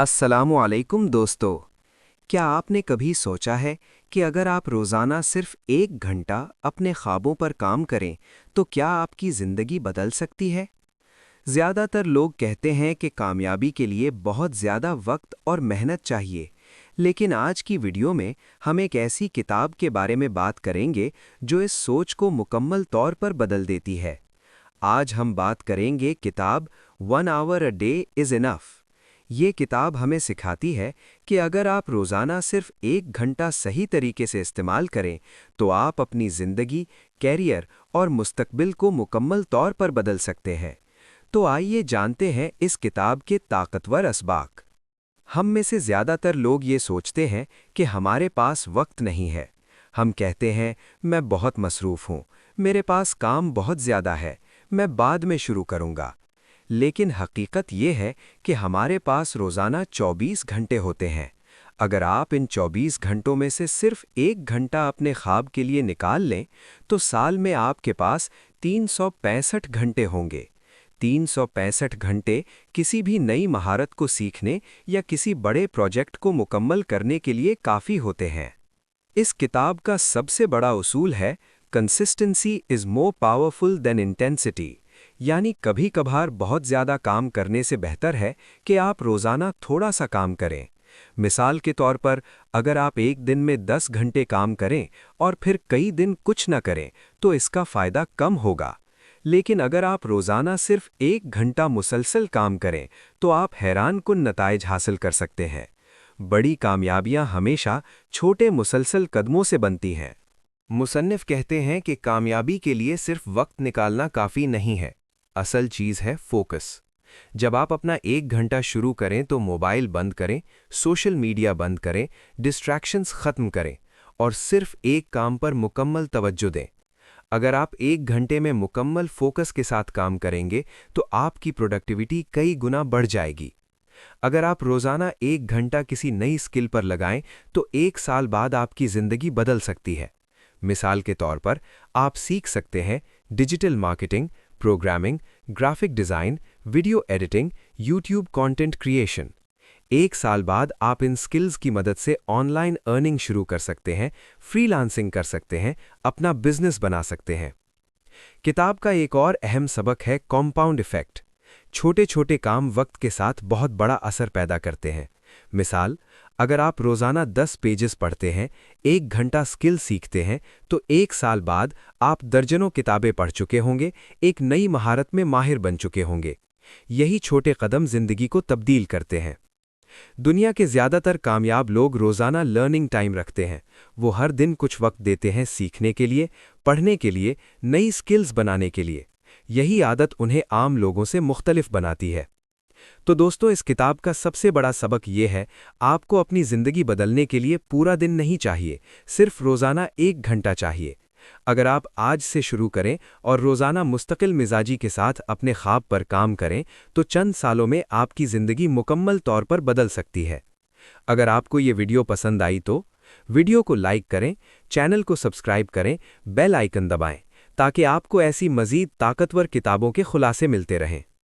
अस्सलामु अलैकुम दोस्तों। क्या आपने कभी सोचा है कि अगर आप रोज़ाना सिर्फ 1 घंटा अपने ख्वाबों पर काम करें तो क्या आपकी ज़िंदगी बदल सकती है? ज़्यादातर लोग कहते हैं कि कामयाबी के लिए बहुत ज़्यादा वक्त और मेहनत चाहिए, लेकिन आज की वीडियो में हम एक ऐसी किताब के बारे में बात करेंगे जो इस सोच को मुकम्मल तौर पर बदल देती है। आज हम बात करेंगे किताब 1 hour a day is enough. ये किताब हमें सिखाती है कि अगर आप रोज़ाना सिर्फ 1 घंटा सही तरीके से इस्तेमाल करें तो आप अपनी ज़िंदगी, कैरियर और मुस्तकबिल को मुकम्मल तौर पर बदल सकते हैं। तो आइए जानते हैं इस किताब के ताकतवर असबाक। हम में से ज़्यादातर लोग ये सोचते हैं कि हमारे पास वक्त नहीं है। हम कहते हैं, मैं बहुत मसरूफ़ हूँ, मेरे पास काम बहुत ज़्यादा है, मैं बाद में शुरू करूँगा। लेकिन हकीकत ये है कि हमारे पास रोज़ाना 24 घंटे होते हैं। अगर आप इन 24 घंटों में से सिर्फ 1 घंटा अपने ख्वाब के लिए निकाल लें तो साल में आपके पास 365 घंटे होंगे। 365 घंटे किसी भी नई महारत को सीखने या किसी बड़े प्रोजेक्ट को मुकम्मल करने के लिए काफ़ी होते हैं। इस किताब का सबसे बड़ा उसूल है, consistency is more powerful than intensity. यानी कभी कभार बहुत ज़्यादा काम करने से बेहतर है कि आप रोज़ाना थोड़ा सा काम करें। मिसाल के तौर पर, अगर आप एक दिन में 10 घंटे काम करें और फिर कई दिन कुछ न करें तो इसका फ़ायदा कम होगा। लेकिन अगर आप रोज़ाना सिर्फ 1 घंटा मुसलसल काम करें तो आप हैरानकुन नताइज हासिल कर सकते हैं। बड़ी कामयाबियां हमेशा छोटे मुसलसल कदमों से बनती हैं। मुसन्निफ कहते हैं कि कामयाबी के लिए सिर्फ वक्त निकालना काफ़ी नहीं है, असल चीज़ है फोकस। जब आप अपना 1 घंटा शुरू करें तो मोबाइल बंद करें, सोशल मीडिया बंद करें, डिस्ट्रैक्शंस ख़त्म करें और सिर्फ एक काम पर मुकम्मल तवज्जो दें। अगर आप 1 घंटे में मुकम्मल फोकस के साथ काम करेंगे तो आपकी प्रोडक्टिविटी कई गुना बढ़ जाएगी। अगर आप रोज़ाना 1 घंटा किसी नई स्किल पर लगाएं तो 1 साल बाद आपकी ज़िंदगी बदल सकती है। मिसाल के तौर पर, आप सीख सकते हैं digital marketing, programming, graphic design, video editing, YouTube content creation. 1 साल बाद आप इन स्किल्स की मदद से ऑनलाइन अर्निंग शुरू कर सकते हैं, फ्रीलांसिंग कर सकते हैं, अपना बिजनेस बना सकते हैं। किताब का एक और अहम सबक है कॉम्पाउंड इफ़ेक्ट। छोटे छोटे काम वक्त के साथ बहुत बड़ा असर पैदा करते हैं। मिसाल, अगर आप रोज़ाना 10 पेजेस पढ़ते हैं, 1 घंटा स्किल सीखते हैं तो 1 साल बाद आप दर्जनों किताबें पढ़ चुके होंगे, एक नई महारत में माहिर बन चुके होंगे। यही छोटे कदम ज़िंदगी को तब्दील करते हैं। दुनिया के ज़्यादातर कामयाब लोग रोज़ाना लर्निंग टाइम रखते हैं। वो हर दिन कुछ वक्त देते हैं सीखने के लिए, पढ़ने के लिए, नई स्किल्स बनाने के लिए। यही आदत उन्हें आम लोगों से मुख्तलिफ बनाती है। तो दोस्तों, इस किताब का सबसे बड़ा सबक ये है, आपको अपनी ज़िंदगी बदलने के लिए पूरा दिन नहीं चाहिए, सिर्फ रोज़ाना 1 घंटा चाहिए। अगर आप आज से शुरू करें और रोज़ाना मुस्तकिल मिजाजी के साथ अपने ख्वाब पर काम करें तो चंद सालों में आपकी ज़िंदगी मुकम्मल तौर पर बदल सकती है। अगर आपको ये वीडियो पसंद आई तो वीडियो को लाइक करें, चैनल को सब्सक्राइब करें, बेल आइकन दबाएं ताकि आपको ऐसी मज़ीद ताकतवर किताबों के खुलासे मिलते रहें।